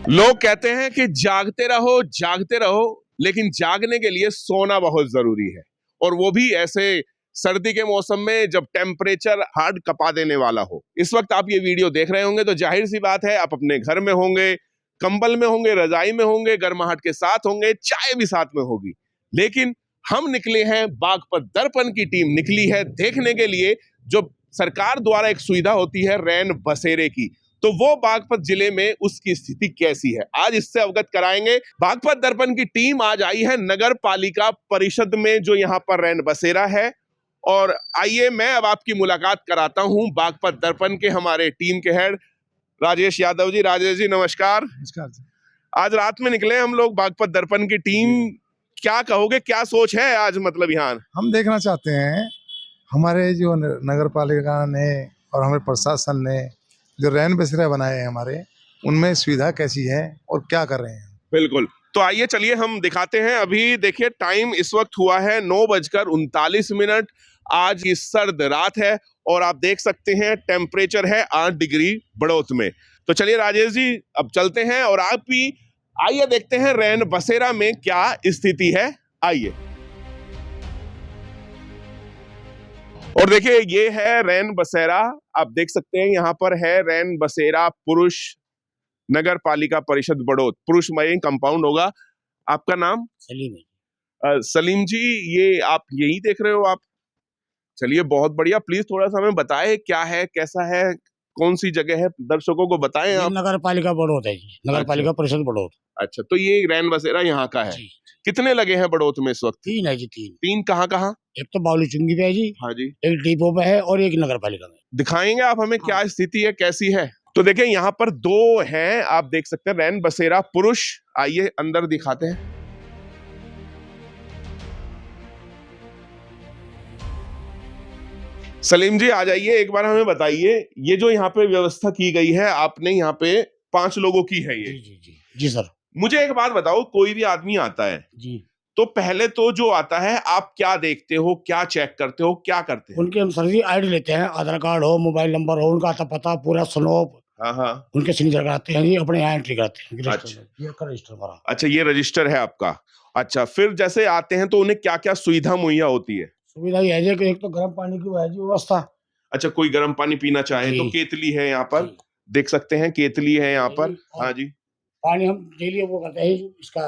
लोग कहते हैं कि जागते रहो, लेकिन जागने के लिए सोना बहुत जरूरी है, और वो भी ऐसे सर्दी के मौसम में जब टेम्परेचर हार्ड कपा देने वाला हो। इस वक्त आप ये वीडियो देख रहे होंगे तो जाहिर सी बात है आप अपने घर में होंगे, कंबल में होंगे, रजाई में होंगे, गर्माहट के साथ होंगे, चाय भी साथ में होगी। लेकिन हम निकले हैं, बागपत दर्पण की टीम निकली है देखने के लिए जो सरकार द्वारा एक सुविधा होती है रैन बसेरे की, तो वो बागपत जिले में उसकी स्थिति कैसी है आज इससे अवगत कराएंगे। बागपत दर्पण की टीम आज आई है नगर पालिका परिषद में जो यहाँ पर रैन बसेरा है, और आइए मैं अब आपकी मुलाकात कराता हूँ बागपत दर्पण के हमारे टीम के हेड राजेश यादव जी। राजेश जी नमस्कार। नमस्कार जी। आज रात में निकले हम लोग बागपत दर्पण की टीम, क्या कहोगे, क्या सोच है आज? मतलब यहाँ हम देखना चाहते हैं हमारे जो नगर पालिका ने और हमारे प्रशासन ने जो रैन बसेरा बनाए हैं हमारे, उनमें सुविधा कैसी है और क्या कर रहे हैं। बिल्कुल, तो आइए चलिए हम दिखाते हैं। अभी देखिए टाइम इस वक्त हुआ है 9:39। आज की सर्द रात है और आप देख सकते हैं टेम्परेचर है 8 डिग्री बढ़ोत में। तो चलिए राजेश जी अब चलते हैं और आप भी आइए देखते हैं रैन बसेरा में क्या स्थिति है। आइए, और देखिए ये है रैन बसेरा, आप देख सकते हैं यहाँ पर है रैन बसेरा पुरुष नगर पालिका परिषद बड़ौत, पुरुष मय कंपाउंड होगा। आपका नाम? सलीम है। सलीम जी, ये आप यही देख रहे हो आप? चलिए बहुत बढ़िया। प्लीज थोड़ा सा हमें बताएं क्या है, कैसा है, कौन सी जगह है, दर्शकों को बताएं आप। नगर पालिका बड़ौत है जी, नगर पालिका परिषद बड़ौत। अच्छा, तो ये रैन बसेरा यहाँ का है। कितने लगे हैं बड़ौत में इस वक्त? 3 है जी। 3 कहाँ कहाँ? एक तो बावली चुंगी पे है जी, हाँ जी, एक डिपो पे है और एक नगर पालिका में। दिखाएंगे आप हमें क्या स्थिति है, कैसी है? तो देखिए यहाँ पर 2 हैं, आप देख सकते हैं रैन बसेरा पुरुष। आइए अंदर दिखाते हैं। सलीम जी आ जाइए, एक बार हमें बताइए ये जो यहाँ पे व्यवस्था की गई है आपने, यहाँ पे 5 लोगों की है ये? जी सर। मुझे एक बात बताओ, कोई भी आदमी आता है जी, तो पहले तो जो आता है आप क्या देखते हो, क्या चेक करते हो, क्या करते हैं? उनके हम सर जी आईडी लेते हैं, आधार कार्ड हो, मोबाइल नंबर हो, उनका आता पता पूरा स्नोप, हाँ, उनके सिग्नेचर कराते हैं जी, अपने यहाँ एंट्री कराते हैं। अच्छा, ये रजिस्टर हमारा। अच्छा, ये रजिस्टर है आपका। अच्छा, फिर जैसे आते हैं तो उन्हें क्या क्या सुविधा मुहैया होती है? सुविधा ये है जी कि एक तो गर्म पानी की है जी व्यवस्था। अच्छा, कोई गर्म पानी पीना चाहे तो केतली है यहाँ पर, देख सकते हैं केतली है यहाँ पर। हाँ जी, पानी हम डेली वो करते हैं, इसका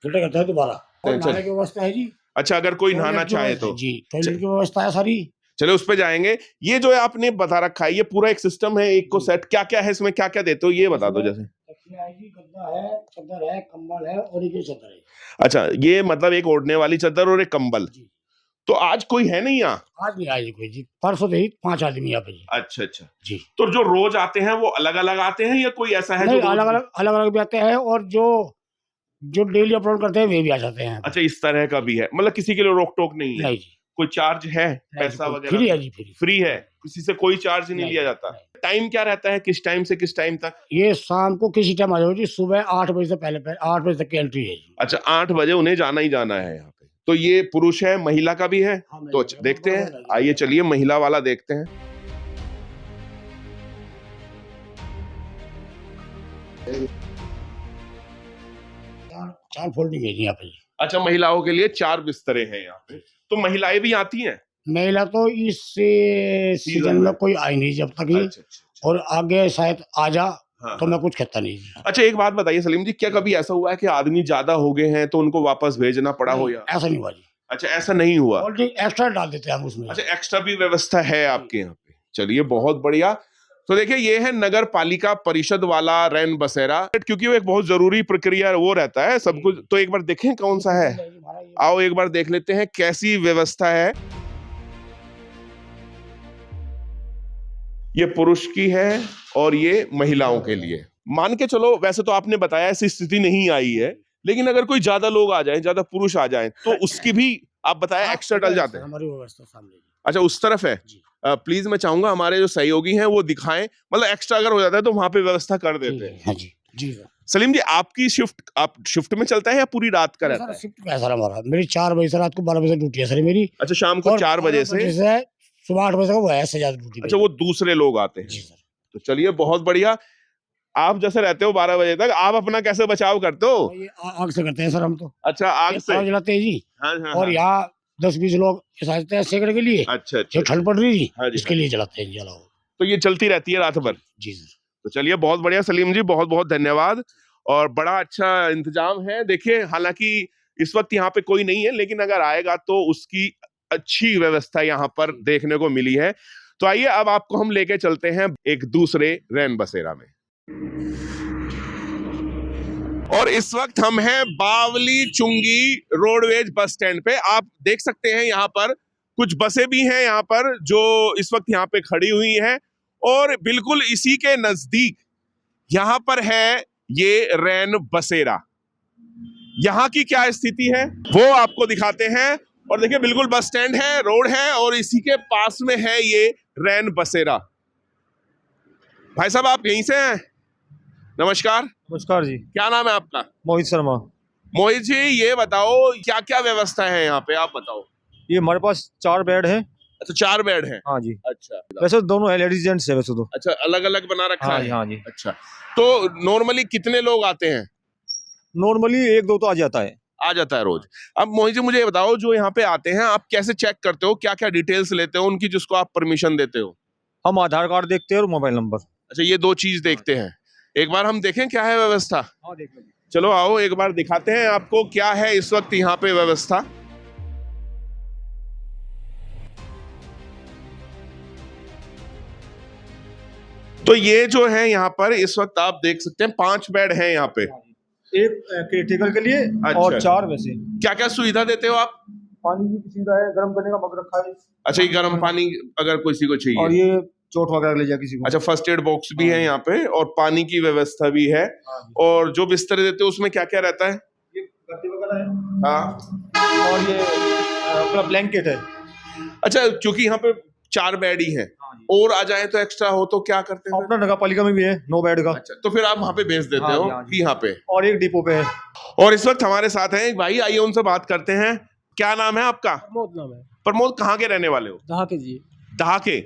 फिल्टर करते हैं दोबारा, और नहाने की व्यवस्था है जी। अच्छा, अगर कोई नहाना चाहे तो जी, टॉयलेट की व्यवस्था है सारी। चलो उस पे जाएंगे। ये जो आपने बता रखा है ये पूरा एक सिस्टम है, एक को सेट, क्या क्या है इसमें, क्या क्या देते हो ये बता दो। जैसे गद्दा है, चादर है, कंबल है और एक चादर है। अच्छा, ये मतलब एक ओढ़ने वाली चादर और एक कंबल। तो आज कोई है नहीं यहाँ? आज नहीं आए कोई जी, परसों से ही 5 आदमी यहाँ पे जी। अच्छा अच्छा जी। तो जो रोज आते हैं वो अलग अलग आते हैं या कोई ऐसा है? नहीं, अलग अलग भी आते हैं, और जो डेली अपलोड करते हैं वे भी आ जाते हैं। अच्छा, इस तरह का भी है, मतलब किसी के लिए रोक टोक नहीं है? नहीं जी। कोई चार्ज है, पैसा वगैरह? फ्री है जी, फ्री है, किसी से कोई चार्ज नहीं लिया जाता। टाइम क्या रहता है, किस टाइम से किस टाइम तक? ये शाम को किसी टाइम आ जाओ जी, सुबह 8 बजे से पहले 8 बजे तक की एंट्री है जी। अच्छा, 8 बजे उन्हें जाना ही जाना है यहाँ पे। तो ये पुरुष है, महिला का भी है? तो देखते हैं, आइए चलिए महिला वाला देखते हैं। चार फोल्डिंग है जी यहाँ पे। अच्छा, महिलाओं के लिए 4 बिस्तरे हैं यहाँ पे। तो महिलाएं भी आती हैं? महिला तो इस सीजन में कोई आई नहीं जब तक ही। अच्छा। और आगे शायद आ जा। हाँ, तो मैं कुछ कहता नहीं। अच्छा, एक बात बताइए सलीम जी, क्या कभी ऐसा हुआ है कि आदमी ज्यादा हो गए हैं तो उनको वापस भेजना पड़ा हो? या ऐसा नहीं हुआ जी। अच्छा, ऐसा नहीं हुआ। एक्स्ट्रा डाल देते हैं हम उसमें। अच्छा, एक्स्ट्रा भी व्यवस्था है आपके यहाँ पे? चलिए बहुत बढ़िया। तो देखिए ये है नगर पालिका परिषद वाला रैन बसेरा, क्योंकि वो एक बहुत जरूरी प्रक्रिया वो रहता है सब कुछ। तो एक बार देखें कौन सा है, आओ एक बार देख लेते हैं कैसी व्यवस्था है। ये पुरुष की है और ये महिलाओं के लिए। मान के चलो, वैसे तो आपने बताया ऐसी स्थिति नहीं आई है, लेकिन अगर कोई ज्यादा लोग आ जाएं, ज्यादा पुरुष आ जाएं, तो उसकी भी आप बताया एक्स्ट्रा डल जाते हैं? हमारी व्यवस्था सामने। अच्छा, उस तरफ है। प्लीज मैं चाहूंगा हमारे जो सहयोगी हैं वो दिखाएं, मतलब एक्स्ट्रा अगर हो जाता है तो वहां पे व्यवस्था कर देते हैं। हाँ जी, जी सर। सलीम जी, आपकी शिफ्ट आप शिफ्ट में चलता है या पूरी रात का रहता है? शिफ्ट है सर हमारा, मेरी 4 बजे से रात को 12 बजे ड्यूटी है सर मेरी। अच्छा, शाम को 4 बजे से सुबह 8 बजे तक वो है सजाद ड्यूटी। अच्छा, वो दूसरे लोग आते हैं। तो चलिए बहुत बढ़िया। आप जैसे रहते हो 12 बजे तक, आप अपना कैसे बचाव करते हो? ये आग से करते हैं सर हम तो। अच्छा, आग से आग जलाते हैं जी। हाँ, हाँ, और हाँ। यहाँ 10-20 लोग साजते हैं सेकने के लिए। अच्छा, जो अच्छा। ठंड पड़ रही हाँ है जी, इसके लिए जलाते हैं, जलाओ। तो ये चलती रहती है रात भर? जी सर। तो चलिए, बहुत बढ़िया सलीम जी, बहुत बहुत धन्यवाद। और बड़ा अच्छा इंतजाम है। देखिए, हालांकि इस वक्त यहाँ पे कोई नहीं है, लेकिन अगर आएगा तो उसकी अच्छी व्यवस्था यहाँ पर देखने को मिली है। तो आइए, अब आपको हम लेके चलते हैं एक दूसरे रैन बसेरा में। और इस वक्त हम हैं बावली चुंगी रोडवेज बस स्टैंड पे। आप देख सकते हैं यहाँ पर कुछ बसें भी हैं यहाँ पर, जो इस वक्त यहाँ पे खड़ी हुई हैं। और बिल्कुल इसी के नजदीक यहाँ पर है ये रैन बसेरा। यहाँ की क्या स्थिति है वो आपको दिखाते हैं। और देखिए, बिल्कुल बस स्टैंड है, रोड है, और इसी के पास में है ये रैन बसेरा। भाई साहब, आप यहीं से हैं? नमस्कार। नमस्कार जी। क्या नाम है आपका? मोहित शर्मा। मोहित जी, ये बताओ क्या क्या व्यवस्था है यहाँ पे, आप बताओ। ये हमारे पास 4 बेड है। अच्छा, 4 बेड है। हाँ जी। अच्छा, वैसे दोनों है, लेडीज जेंट्स है वैसे तो। अच्छा, अलग अलग बना रखा हाँ है? जी, हाँ जी। अच्छा, तो नॉर्मली कितने लोग आते हैं? नॉर्मली 1-2 तो आ जाता है। आ जाता है रोज। अब मोहित जी, मुझे ये बताओ, जो यहाँ पे आते हैं, आप कैसे चेक करते हो, क्या क्या डिटेल्स लेते हो उनकी, जिसको आप परमिशन देते हो? हम आधार कार्ड देखते हैं और मोबाइल नंबर। अच्छा, ये 2 चीज देखते हैं। एक बार हम देखें क्या है व्यवस्था। हाँ, देख लीजिए। चलो आओ, एक बार दिखाते हैं आपको क्या है इस वक्त यहाँ पे व्यवस्था। तो ये जो है यहाँ पर इस वक्त आप देख सकते हैं 5 बेड हैं यहाँ पे। एक क्रिटिकल के लिए अच्छा, और 4 वैसे। क्या क्या सुविधा देते हो आप? पानी की सुविधा है, गर्म करने का मग रखा है। अच्छा, ये गर्म पानी अगर किसी को और चाहिए। ये चोट वगैरह ले जाए किसी को। अच्छा, फर्स्ट एड बॉक्स भी है यहाँ पे, और पानी की व्यवस्था भी है। और जो बिस्तर देते हो उसमें क्या क्या रहता है? ये गद्दे वगैरह है। हाँ, और ये अपना ब्लैंकेट है। अच्छा, क्योंकि यहाँ पे 4 बेड ही हैं, और आ जाए तो एक्स्ट्रा हो तो क्या करते हैं? अपना नगर पालिका में भी है 9 बेड का। अच्छा, तो फिर आप वहाँ पे भेज देते हाँ हो जी, हाँ जी। कि यहाँ पे। और एक डिपो पे है। और इस वक्त हमारे साथ हैं एक भाई, आइए उनसे बात करते हैं। क्या नाम है आपका? प्रमोद नाम है। प्रमोद, कहाँ के रहने वाले हो? दहाके जी। दहाके।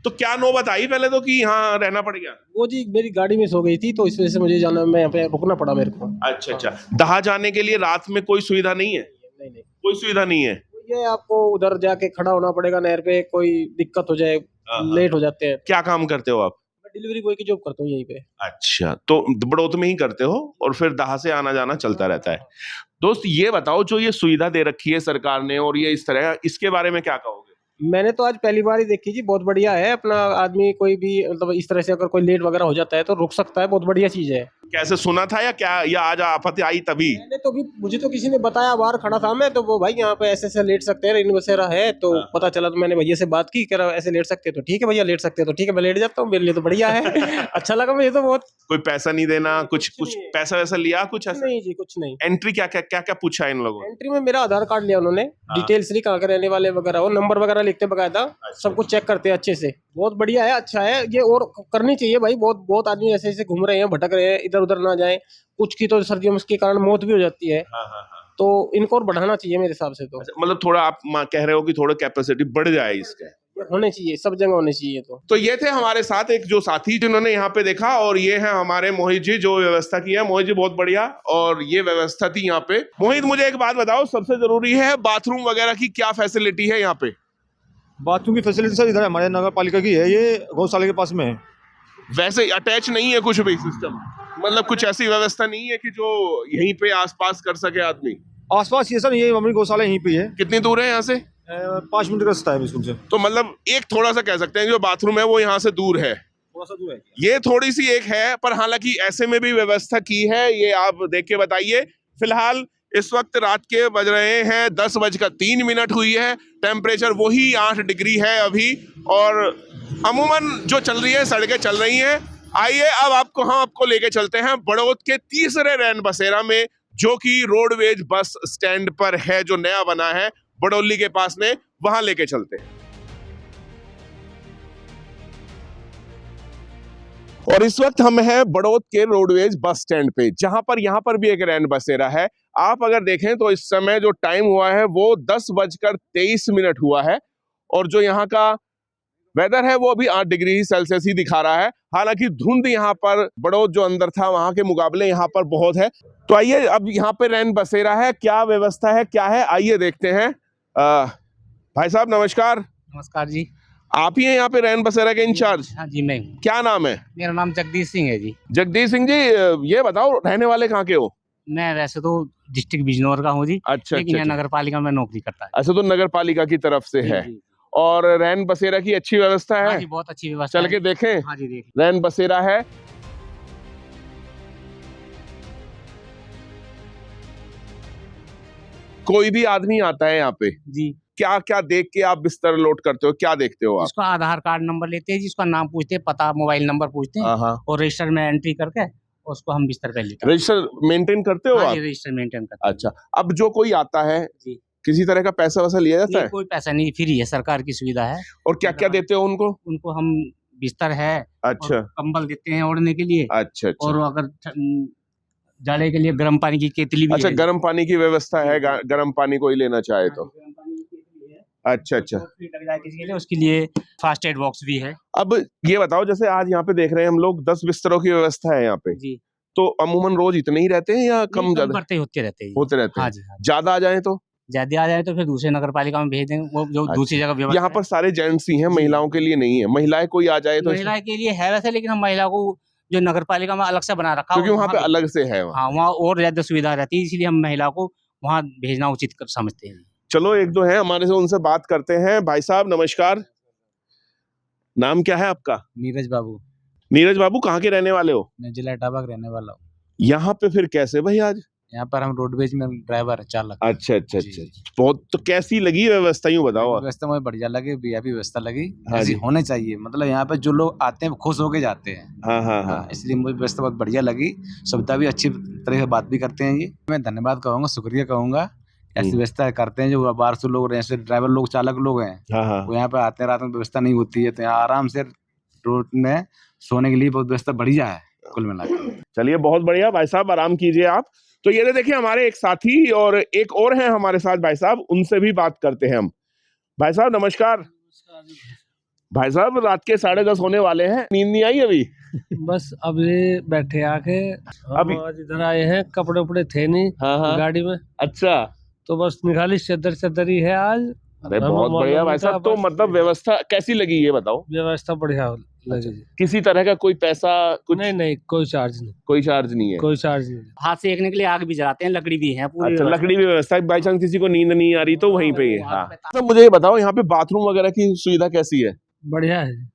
तो क्या नौबत आई पहले तो कि यहाँ रहना पड़ गया? वो जी मेरी गाड़ी मिस हो गई थी, तो इस वजह से मुझे जाना, मैं यहाँ पे रुकना पड़ा मेरे को। अच्छा, अच्छा। दहा जाने के लिए रात में कोई सुविधा नहीं है? नहीं। कोई सुविधा नहीं है। ये आपको उधर जाके खड़ा होना पड़ेगा नहर पे, कोई दिक्कत हो जाए, लेट हो जाते हैं। क्या काम करते हो आप? मैं डिलीवरी बॉय की जॉब करता हूँ यहीं पे। अच्छा, तो बड़ौत में ही करते हो और फिर दहा से आना जाना चलता रहता है। दोस्त, ये बताओ, जो ये सुविधा दे रखी है सरकार ने और ये इस तरह, इसके बारे में क्या कहोगे? मैंने तो आज पहली बार ही देखी जी, बहुत बढ़िया है। अपना आदमी कोई भी मतलब इस तरह से अगर कोई लेट वगैरह हो जाता है तो रुक सकता है, बहुत बढ़िया चीज है। कैसे सुना था या क्या, या आज आफत आई तभी? मैंने तो भी, मुझे तो किसी ने बताया, बाहर खड़ा था मैं, तो वो भाई यहाँ पे ऐसे लेट सकते हैं, रेन बसेरा है, तो पता चला। तो मैंने भैया से बात की, कह रहा ऐसे लेट सकते हैं, तो ठीक है भैया, लेट सकते हैं तो ठीक है, मैं लेट जाता हूँ, मेरे लिए तो बढ़िया है। अच्छा लगा मुझे तो बहुत। कोई पैसा नहीं देना, कुछ नहीं है। पैसा वैसा लिया कुछ ऐसा? नहीं जी, कुछ नहीं। एंट्री क्या क्या क्या क्या पूछा इन लोगों ने? एंट्री में मेरा आधार कार्ड लिया उन्होंने, डिटेल्स ली, कहाँ के रहने वाले वगैरह हो, नंबर वगैरह लिखते बकायदा, सब कुछ चेक करते हैं अच्छे से। बहुत बढ़िया है, अच्छा है ये, और करनी चाहिए भाई। बहुत बहुत आदमी ऐसे ऐसे घूम रहे हैं, भटक रहे हैं, इधर उधर ना जाए। कुछ की तो सर्दियों में इसके कारण मौत भी हो जाती है। तो इनको और बढ़ाना चाहिए मेरे हिसाब से तो। अच्छा, मतलब थोड़ा आप कह रहे हो कि थोड़ा कैपेसिटी बढ़ जाए इसके? होने चाहिए, सब जगह होने चाहिए। तो ये थे हमारे साथ एक जो साथी जिन्होंने यहाँ पे देखा, और ये है हमारे मोहित जी जो व्यवस्था की है। मोहित जी, बहुत बढ़िया। और ये व्यवस्था थी यहाँ पे। मोहित, मुझे एक बात बताओ, सबसे जरूरी है बाथरूम वगैरह की क्या फैसिलिटी है यहाँ पे? बाथरूम की फैसिलिटी सर इधर हमारे नगर पालिका की है, ये गौशाला के पास में है। वैसे अटैच नहीं है कुछ भी सिस्टम? मतलब कुछ ऐसी व्यवस्था नहीं है कि जो यहीं पे आसपास कर सके आदमी? आसपास ये सर, ये हमारी गौशाला यहीं पे है। कितनी दूर है यहाँ से? 5 मिनट का रास्ता है बिल्कुल से। तो मतलब एक थोड़ा सा कह सकते हैं जो बाथरूम है वो यहाँ से दूर है, थोड़ा सा दूर है। ये थोड़ी सी एक है, पर हालांकि ऐसे में भी व्यवस्था की है, ये आप देख के बताइए। फिलहाल इस वक्त रात के बज रहे हैं 10:03 हुई है। टेम्परेचर वही 8 डिग्री है अभी, और अमूमन जो चल रही है, सड़कें चल रही हैं। आइए अब हम आपको लेके चलते हैं बड़ौत के तीसरे रैन बसेरा में, जो कि रोडवेज बस स्टैंड पर है, जो नया बना है बड़ौली के पास में, वहां लेके चलते हैं। और इस वक्त हम हैं बड़ौत के रोडवेज बस स्टैंड पे, जहां पर यहाँ पर भी एक रैन बसेरा है। आप अगर देखें तो इस समय जो टाइम हुआ है वो 10:23 हुआ है, और जो यहाँ का वेदर है वो अभी 8 डिग्री सेल्सियस ही दिखा रहा है। हालांकि धुंध यहाँ पर बड़ौद जो अंदर था वहां के मुकाबले यहाँ पर बहुत है। तो आइए, अब यहाँ पे रैन बसेरा है, क्या व्यवस्था है, क्या है, आइए देखते हैं। भाई साहब नमस्कार। नमस्कार जी। आप ही हैं यहाँ पे रैन बसेरा के इंचार्ज? हाँ जी, मैं हूँ। क्या नाम है? मेरा नाम जगदीश सिंह है जी। जगदीश सिंह जी, ये बताओ रहने वाले कहाँ के हो? मैं वैसे तो डिस्ट्रिक्ट बिजनौर का हूँ जी। अच्छा लेकिन अच्छा, यहाँ नगर पालिका में नौकरी करता है। अच्छा तो नगर पालिका की तरफ से है। जी। और रैन बसेरा की अच्छी व्यवस्था हाँ है? जी, बहुत अच्छी व्यवस्था चल है। के देखें। हाँ जी, देख। रैन बसेरा है। कोई भी आदमी आता है यहाँ पे, जी, क्या क्या देख के आप बिस्तर लोड करते हो, क्या देखते हो आप? इसका आधार कार्ड नंबर लेते हैं जी, इसका नाम पूछते हैं, पता मोबाइल नंबर पूछते हैं हाँ, और रजिस्टर में एंट्री करके उसको हम बिस्तर पे लेते हैं। रजिस्टर मेंटेन करते हो हाँ आप? जी, रजिस्टर मेंटेन करते हैं। अच्छा, अब जो कोई आता है जी। किसी तरह का पैसा वैसा लिया जाता नहीं, है? कोई पैसा नहीं, फ्री है, सरकार की सुविधा है। और क्या क्या देते हो उनको? उनको हम बिस्तर है अच्छा और कंबल देते हैं ओढ़ने के लिए, अच्छा अच्छा। और अगर जाड़े के लिए गर्म पानी की केतली भी अच्छा, है। गर्म पानी की व्यवस्था है, गर्म पानी कोई लेना चाहे तो? गर्म पानी की केतली है। अच्छा अच्छा। तो फिर लग जाए किसी के लिए, उसके लिए फास्ट एड बॉक्स भी है। अब ये बताओ, जैसे आज यहाँ पे देख रहे हैं हम लोग 10 बिस्तरों की व्यवस्था है यहाँ पे, जी। तो अमूमन रोज इतने ही रहते हैं या कम ज्यादा बढ़ते होते रहते हैं जी। होते रहते हाँ हैं? जी, हाँ जी। ज्यादा आ जाए तो? ज्यादा आ जाए तो फिर दूसरे नगर पालिका में भेज देंगे, वो जो दूसरी जगह व्यवस्था यहाँ है। पर सारे जेंट्स ही हैं, महिलाओं के लिए नहीं है? महिलाएं कोई आ जाए तो? महिला के लिए है वैसे, लेकिन हम महिला को जो नगर पालिका में अलग से बना रखा है, क्योंकि वहाँ पे भेज- अलग से है वहाँ। हाँ, वहाँ और ज्यादा सुविधा रहती है, इसलिए हम महिला को वहाँ भेजना उचित समझते हैं। चलो, एक दो हैं हमारे से, उनसे बात करते हैं। भाई साहब नमस्कार, नाम क्या है आपका? नीरज बाबू। नीरज बाबू, कहाँ के रहने वाले हो? मैं जिला इटावा का रहने वाला हूँ। यहाँ पे फिर कैसे भाई आज? यहाँ पर हम रोडवेज में ड्राइवर है, चालक। अच्छा अच्छा जी। अच्छा, बहुत। तो कैसी लगी व्यवस्था, यूँ बताओ आप। व्यवस्था मुझे बढ़िया लगी, वीआईपी व्यवस्था लगी। हाँ ऐसी जी। होने चाहिए, मतलब यहाँ पे जो लोग आते हैं वो खुश होके जाते हैं। हाँ हाँ हाँ। हाँ, इसलिए मुझे व्यवस्था बहुत बढ़िया लगी। सुविधा भी अच्छी तरह से बात भी करते हैं ये। मैं धन्यवाद कहूँगा, शुक्रिया कहूँगा। ऐसी व्यवस्था करते हैं जो बाहर से लोग, जैसे ड्राइवर लोग, चालक लोग हैं, हाँ हाँ। वो यहाँ पे आते हैं, रात में व्यवस्था नहीं होती है, तो यहाँ आराम से रोड में सोने के लिए बहुत व्यवस्था बढ़िया है कुल मिलाकर। चलिए, बहुत बढ़िया भाई साहब, आराम कीजिए आप। तो ये देखिए, हमारे एक साथी और एक और हैं हमारे साथ भाई साहब, उनसे भी बात करते हैं हम। भाई साहब नमस्कार। भाई साहब, रात के 10:30 होने वाले हैं, नींद नहीं आई अभी? बस अभी बैठे आके अभी? आज इधर आए हैं, कपड़े उपड़े थे नहीं हाँ हाँ। गाड़ी में, अच्छा, तो बस निकाली चद्दर ही है आज। अरे हमें बहुत बढ़िया मालूम भाई था, साहब। तो बस मतलब व्यवस्था कैसी लगी ये बताओ? व्यवस्था बढ़िया लगी जी। किसी तरह का कोई पैसा कुछ? नहीं, कोई चार्ज नहीं, कोई चार्ज नहीं है? कोई चार्ज नहीं। हाथ सेकने के लिए आग भी जलाते हैं, लकड़ी भी है पूरी। अच्छा, लकड़ी भी व्यवस्था है, बाई चांस किसी को नींद नहीं आ रही तो वहीं पे ही है। हाँ, हाँ। हाँ। तो मुझे ये बताओ, यहाँ पे बाथरूम वगैरह की सुविधा कैसी है? बढ़िया है जी।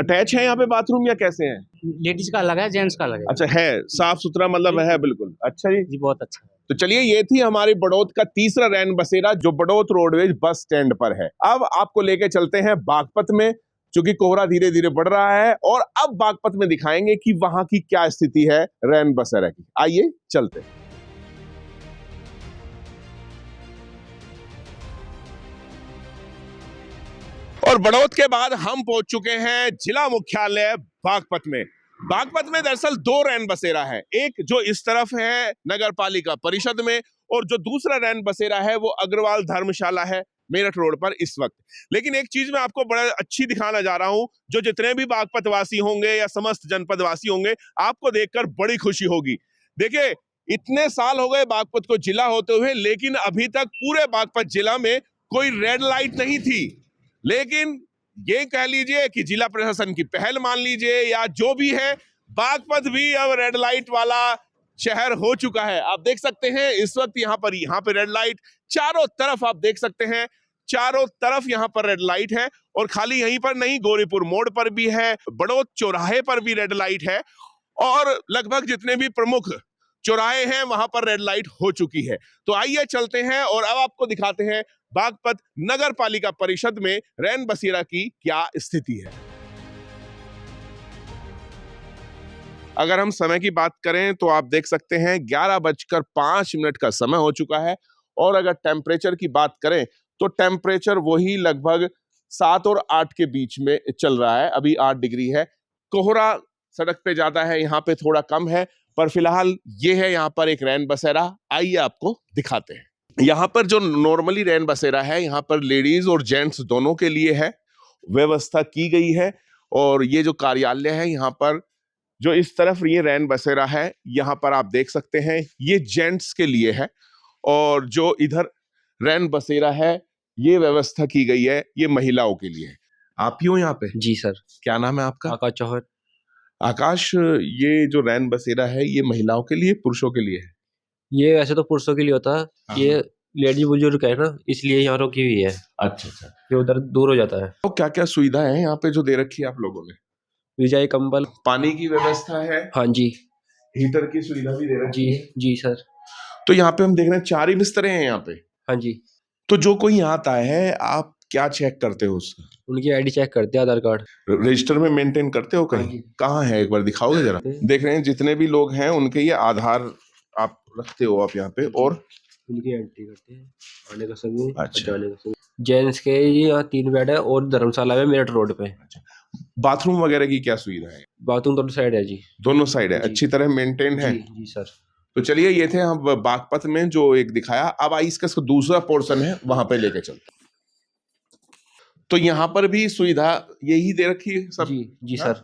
अटैच है यहाँ पे बाथरूम या कैसे है? लेडीज का अलग है, जेंट्स का अलग है। अच्छा, है साफ सुथरा, मतलब है बिल्कुल। अच्छा जी। जी, बहुत अच्छा है। तो चलिए, ये थी हमारी बड़ौद का तीसरा रैन बसेरा जो बड़ौद रोडवेज बस स्टैंड पर है। अब आपको लेके चलते हैं बागपत में, क्योंकि कोहरा धीरे धीरे बढ़ रहा है, और अब बागपत में दिखाएंगे कि वहां की क्या स्थिति है रैन बसेरा की। आइए चलते हैं। और बड़ौद के बाद हम पहुंच चुके हैं जिला मुख्यालय बागपत में। बागपत में दरअसल 2 रैन बसेरा है, एक जो इस तरफ है नगर पालिका परिषद में, और जो दूसरा रैन बसेरा है वो अग्रवाल धर्मशाला है मेरठ रोड पर इस वक्त। लेकिन एक चीज मैं आपको बड़ा अच्छी दिखाना जा रहा हूं, जो जितने भी बागपत वासी होंगे या समस्त जनपद वासी होंगे, आपको देखकर बड़ी खुशी होगी। देखिए, इतने साल हो गए बागपत को जिला होते हुए, लेकिन अभी तक पूरे बागपत जिला में कोई रेड लाइट नहीं थी। लेकिन ये कह लीजिए कि जिला प्रशासन की पहल मान लीजिए या जो भी है, बागपत भी अब रेड लाइट वाला शहर हो चुका है। आप देख सकते हैं इस वक्त यहाँ पे रेड लाइट चारों तरफ, आप देख सकते हैं चारों तरफ यहाँ पर रेड लाइट है। और खाली यहीं पर नहीं, गौरीपुर मोड़ पर भी है, बड़ौद चौराहे पर भी रेड लाइट है, और लगभग जितने भी प्रमुख चौराहे हैं वहां पर रेड लाइट हो चुकी है। तो आइए चलते हैं और अब आपको दिखाते हैं बागपत नगर पालिका परिषद में रैन बसेरा की क्या स्थिति है। अगर हम समय की बात करें तो आप देख सकते हैं 11:05 का समय हो चुका है, और अगर टेम्परेचर की बात करें तो टेम्परेचर वही लगभग 7 और 8 के बीच में चल रहा है। अभी 8 डिग्री है। कोहरा सड़क पे ज्यादा है, यहाँ पे थोड़ा कम है, पर फिलहाल ये है यहाँ पर एक रैन बसेरा। आइए आपको दिखाते हैं। यहाँ पर जो नॉर्मली रैन बसेरा है, यहाँ पर लेडीज और जेंट्स दोनों के लिए है, व्यवस्था की गई है। और ये जो कार्यालय है यहाँ पर, जो इस तरफ ये रैन बसेरा है, यहाँ पर आप देख सकते हैं ये जेंट्स के लिए है, और जो इधर रैन बसेरा है ये व्यवस्था की गई है ये महिलाओं के लिए है। आप ही हो यहाँ पे? जी सर। क्या नाम है आपका? आकाश चौहान। आकाश, ये जो रैन बसेरा है ये महिलाओं के लिए, पुरुषों के लिए है? ये वैसे तो पुरुषों के लिए होता है, ये लेडीज बुजुर्ग है ना, इसलिए यहाँ रोकी हुई है। अच्छा अच्छा। ये उधर दूर हो जाता है। तो क्या क्या सुविधा है यहाँ पे जो दे रखी है आप लोगों ने? विजय कंबल। पानी की व्यवस्था है? हाँ जी। हीटर की सुविधा भी दे रखी जी है? जी सर। तो यहाँ पे हम देख रहे हैं 4 ही बिस्तरे हैं यहाँ पे। हाँ जी। तो जो कोई आता है आप क्या चेक करते हो उसका? उनकी आईडी चेक करते हैं, आधार कार्ड रजिस्टर में मेंटेन करते हो हाँ कहीं? जी। कहाँ है, एक बार दिखाओगे जरा? देख रहे हैं जितने भी लोग हैं उनके ये आधार आप रखते हो आप यहाँ पे, और उनकी एंट्री करते हैं, आने का समय अच्छा। जाने का समय। जेंट्स के ये यहाँ 3 बेड है और धर्मशाला में मेरठ रोड पे। बाथरूम वगैरह की क्या सुविधा है? बाथरूम दोनों साइड है जी। दोनों साइड है, जी। अच्छी तरह मेंटेन है? जी जी सर। तो चलिए, ये थे हम बागपत में जो एक दिखाया। अब आई इसका दूसरा पोर्शन है, वहां पे लेके चलते। तो यहाँ पर भी सुविधा यही दे रखी है सब? जी जी हाँ? सर।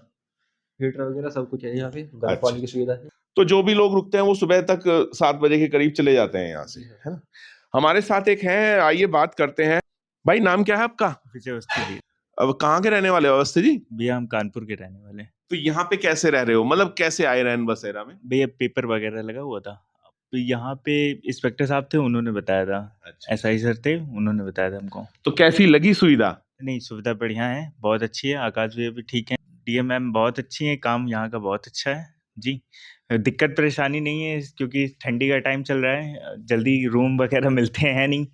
हीटर वगैरह सब कुछ है यहाँ पे, गर्म अच्छा। पानी की सुविधा है। तो जो भी लोग रुकते हैं वो सुबह तक 7 बजे के करीब चले जाते हैं यहाँ से, है ना? हमारे साथ एक हैं, आइए बात करते हैं। भाई नाम क्या है आपका? विजय अवस्थी। अब कहाँ के रहने वाले हो अवस्थी जी? भैया हम कानपुर के रहने वाले। तो यहाँ पे कैसे रह रहे हो, मतलब कैसे आए रैन बसेरा में? भैया पेपर वगैरह लगा हुआ था, तो यहाँ पे इंस्पेक्टर साहब थे, उन्होंने बताया था। अच्छा। एसआई सर थे, उन्होंने बताया था हमको। तो कैसी लगी सुविधा? नहीं, सुविधा बढ़िया है, बहुत अच्छी है। आकाश भैया भी ठीक है, डीएम मैम बहुत अच्छी है, काम यहाँ का बहुत अच्छा है जी। दिक्कत परेशानी नहीं है, क्योंकि ठंडी का टाइम चल रहा है, जल्दी रूम वगैरह मिलते हैं नहीं,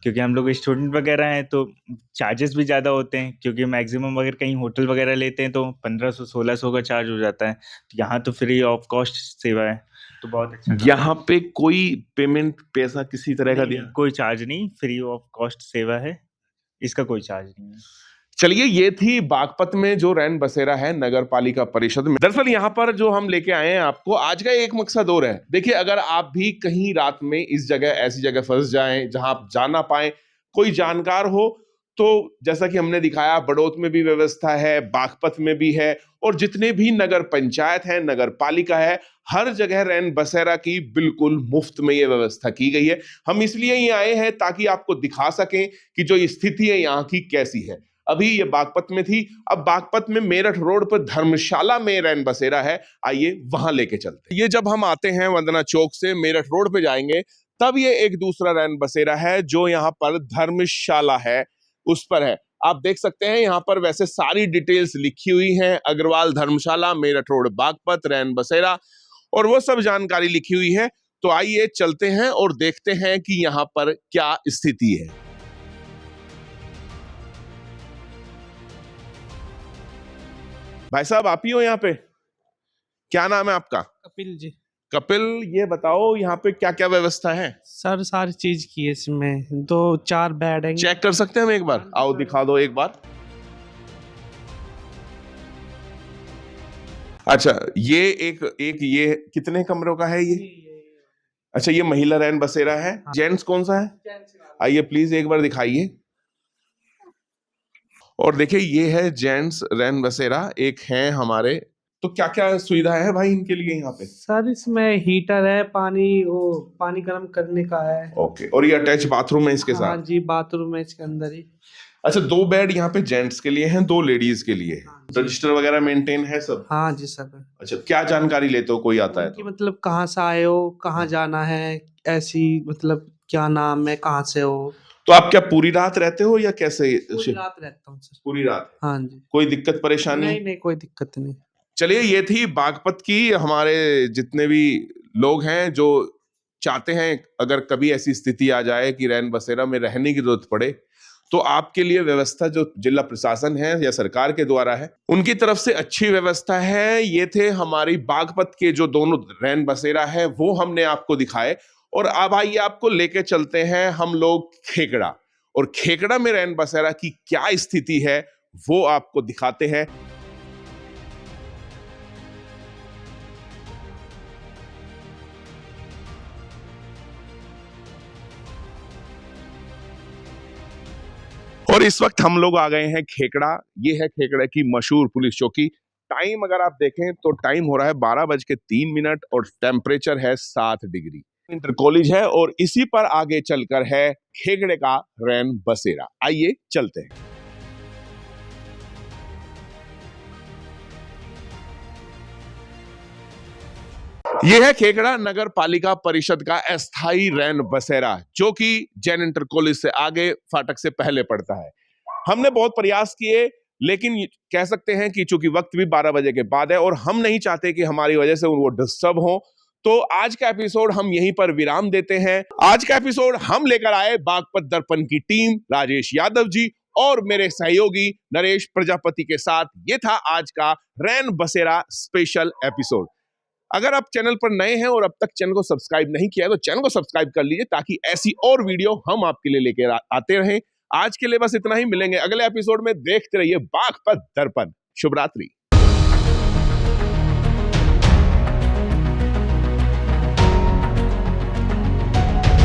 क्योंकि हम लोग स्टूडेंट वगैरह हैं, तो चार्जेस भी ज़्यादा होते हैं, क्योंकि मैक्सिमम अगर कहीं होटल वगैरह लेते हैं तो 1500-1600 का चार्ज हो जाता है। तो यहाँ तो फ्री ऑफ कॉस्ट सेवा है, तो बहुत अच्छा। यहाँ पे कोई पेमेंट, पैसा किसी तरह का दिया? कोई चार्ज नहीं, फ्री ऑफ कॉस्ट सेवा है, इसका कोई चार्ज नहीं है। चलिए, ये थी बागपत में जो रैन बसेरा है नगर पालिका परिषद में। दरअसल यहाँ पर जो हम लेके आए हैं आपको, आज का एक मकसद और है। देखिए, अगर आप भी कहीं रात में इस जगह, ऐसी जगह फंस जाएं जहां आप जा ना पाए, कोई जानकार हो, तो जैसा कि हमने दिखाया, बड़ौत में भी व्यवस्था है, बागपत में भी है, और जितने भी नगर पंचायत है, नगर पालिका है, हर जगह रैन बसेरा की बिल्कुल मुफ्त में ये व्यवस्था की गई है। हम इसलिए ही आए हैं ताकि आपको दिखा सकें कि जो स्थिति है यहाँ की कैसी है। अभी ये बागपत में थी, अब बागपत में मेरठ रोड पर धर्मशाला में रैन बसेरा है, आइए वहां लेके चलते। ये जब हम आते हैं वंदना चौक से मेरठ रोड पे जाएंगे, तब ये एक दूसरा रैन बसेरा है जो यहाँ पर धर्मशाला है, उस पर है। आप देख सकते हैं यहाँ पर वैसे सारी डिटेल्स लिखी हुई हैं, अग्रवाल धर्मशाला, मेरठ रोड, बागपत, रैन बसेरा, और वो सब जानकारी लिखी हुई है। तो आइए चलते हैं और देखते हैं कि यहाँ पर क्या स्थिति है। भाई साहब, आप ही हो यहाँ पे? क्या नाम है आपका? कपिल जी। कपिल, ये बताओ यहाँ पे क्या क्या व्यवस्था है? सर सारी चीज की है इसमें, 2-4 बेड है। चेक कर सकते हैं हम एक बार? आओ दिखा दो एक बार। अच्छा, ये एक ये कितने कमरों का है ये? अच्छा, ये महिला रैन बसेरा है। जेंट्स कौन सा है? आइए प्लीज एक बार दिखाइए। और देखिए, ये है जेंट्स रैन बसेरा, एक है हमारे। तो क्या क्या सुविधा है भाई इनके लिए यहाँ पे? सर इसमें हीटर है, पानी गर्म करने का है। ओके, और ये अटैच बाथरूम है इसके हाँ साथ? जी, बाथरूम है इसके अंदर ही। अच्छा, 2 बेड यहाँ पे जेंट्स के लिए हैं, 2 लेडीज के लिए। रजिस्टर वगैरह मेंटेन है सब? हाँ जी सर। अच्छा, क्या जानकारी लेते हो कोई आता है कि तो? मतलब कहाँ से आए हो, कहाँ जाना है, ऐसी मतलब क्या नाम है, कहाँ से हो। तो आप क्या पूरी रात रहते हो या कैसे? पूरी रात रहता हूँ सर। पूरी रात? हाँ जी। कोई दिक्कत परेशानी? नहीं, कोई दिक्कत नहीं। चलिए, ये थी बागपत की। हमारे जितने भी लोग हैं जो चाहते हैं, अगर कभी ऐसी स्थिति आ जाए कि रैन बसेरा में रहने की जरूरत पड़े, तो आपके लिए व्यवस्था जो जिला प्रशासन है या सरकार के द्वारा है, उनकी तरफ से अच्छी व्यवस्था है। ये थे हमारी बागपत के जो दोनों रैन बसेरा है, वो हमने आपको दिखाए। और अब आइए आपको लेके चलते हैं हम लोग खेकड़ा, और खेकड़ा में रैन बसेरा की क्या स्थिति है वो आपको दिखाते हैं। और इस वक्त हम लोग आ गए हैं खेकड़ा। ये है खेकड़े की मशहूर पुलिस चौकी। टाइम अगर आप देखें तो टाइम हो रहा है 12:03 और टेम्परेचर है 7 डिग्री। इंटर कॉलेज है और इसी पर आगे चलकर है खेकड़े का रैन बसेरा। आइए चलते हैं। यह है खेकड़ा नगर पालिका परिषद का अस्थाई रैन बसेरा, जो कि जैन इंटर कॉलेज से आगे फाटक से पहले पड़ता है। हमने बहुत प्रयास किए, लेकिन कह सकते हैं कि चूंकि वक्त भी 12 बजे के बाद है और हम नहीं चाहते कि हमारी वजह से वो डिस्टर्ब हो, तो आज का एपिसोड हम यहीं पर विराम देते हैं। आज का एपिसोड हम लेकर आए बागपत दर्पण की टीम, राजेश यादव जी और मेरे सहयोगी नरेश प्रजापति के साथ। ये था आज का रैन बसेरा स्पेशल एपिसोड। अगर आप चैनल पर नए हैं और अब तक चैनल को सब्सक्राइब नहीं किया है तो चैनल को सब्सक्राइब कर लीजिए, ताकि ऐसी और वीडियो हम आपके लिए लेकर आते रहें। आज के लिए बस इतना ही। मिलेंगे अगले एपिसोड में। देखते रहिए बागपत दर्पण। शुभ रात्रि।